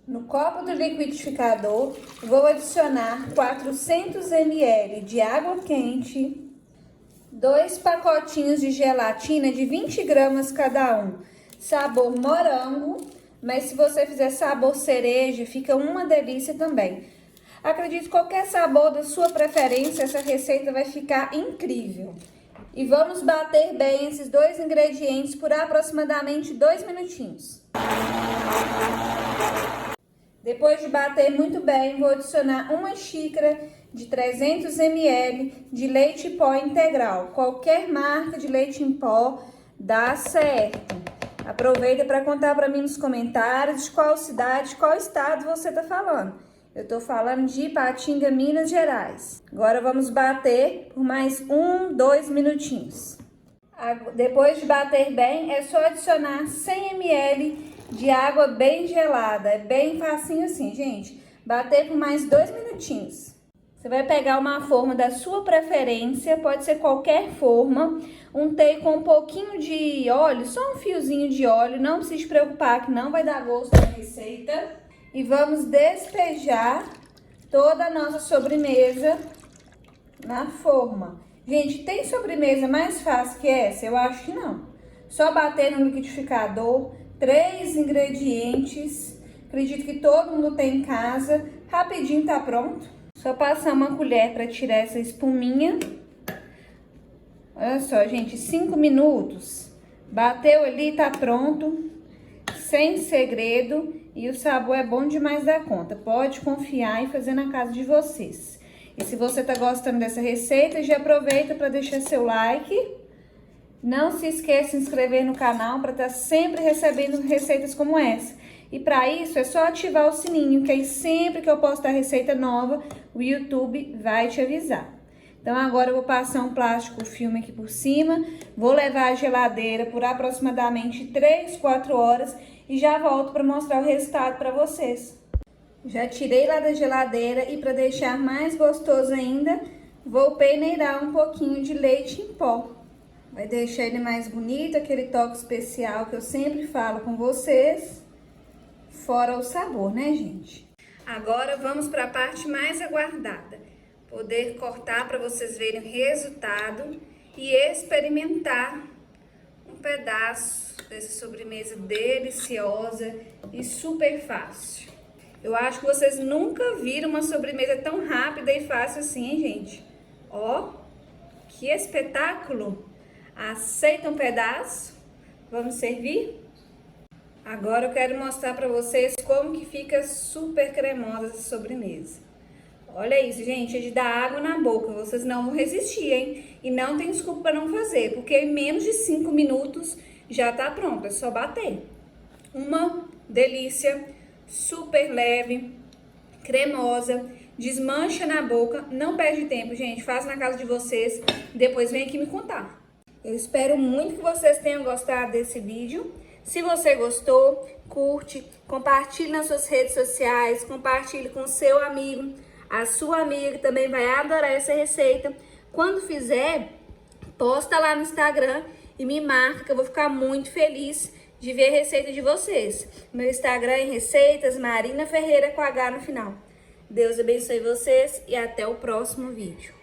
No copo do liquidificador, vou adicionar 400 ml de água quente, 2 pacotinhos de gelatina de 20 gramas cada um, sabor morango, mas se você fizer sabor cereja, fica uma delícia também. Acredito que qualquer sabor da sua preferência, essa receita vai ficar incrível. E vamos bater bem esses dois ingredientes por aproximadamente 2 minutinhos. Depois de bater muito bem, vou adicionar uma xícara de 300 ml de leite em pó integral. Qualquer marca de leite em pó dá certo. Aproveita para contar para mim nos comentários de qual cidade, qual estado você está falando. Eu estou falando de Ipatinga, Minas Gerais. Agora vamos bater por mais 2 minutinhos. Depois de bater bem, é só adicionar 100 ml de água bem gelada. É bem facinho assim, gente. Bater por mais 2 minutinhos. Você vai pegar uma forma da sua preferência, pode ser qualquer forma. Untei com um pouquinho de óleo, só um fiozinho de óleo. Não precisa se preocupar que não vai dar gosto na receita. E vamos despejar toda a nossa sobremesa na forma. Gente, tem sobremesa mais fácil que essa? Eu acho que não. Só bater no liquidificador, 3 ingredientes. Acredito que todo mundo tem em casa. Rapidinho tá pronto. Só passar uma colher para tirar essa espuminha. Olha só, gente, 5 minutos. Bateu ali, tá pronto. Sem segredo. E o sabor é bom demais da conta. Pode confiar e fazer na casa de vocês. E se você tá gostando dessa receita, já aproveita para deixar seu like. Não se esqueça de se inscrever no canal para estar sempre recebendo receitas como essa. E para isso é só ativar o sininho, que aí sempre que eu postar receita nova, o YouTube vai te avisar. Então agora eu vou passar um plástico filme aqui por cima, vou levar à geladeira por aproximadamente 3, 4 horas e já volto para mostrar o resultado para vocês. Já tirei lá da geladeira e para deixar mais gostoso ainda, vou peneirar um pouquinho de leite em pó. Vai deixar ele mais bonito, aquele toque especial que eu sempre falo com vocês. Fora o sabor, né, gente? Agora vamos para a parte mais aguardada. Poder cortar para vocês verem o resultado e experimentar um pedaço dessa sobremesa deliciosa e super fácil. Eu acho que vocês nunca viram uma sobremesa tão rápida e fácil assim, hein, gente? Ó, que espetáculo! Aceita um pedaço? Vamos servir? Agora eu quero mostrar para vocês como que fica super cremosa essa sobremesa. Olha isso, gente, é de dar água na boca. Vocês não vão resistir, hein? E não tem desculpa para não fazer, porque em menos de 5 minutos já tá pronto. É só bater. Uma delícia, super leve, cremosa, desmancha na boca. Não perde tempo, gente. Faz na casa de vocês. Depois vem aqui me contar. Eu espero muito que vocês tenham gostado desse vídeo. Se você gostou, curte, compartilhe nas suas redes sociais, compartilhe com o seu amigo. A sua amiga também vai adorar essa receita. Quando fizer, posta lá no Instagram e me marca, que eu vou ficar muito feliz de ver a receita de vocês. Meu Instagram é Receitas Marina Ferreira com H no final. Deus abençoe vocês e até o próximo vídeo.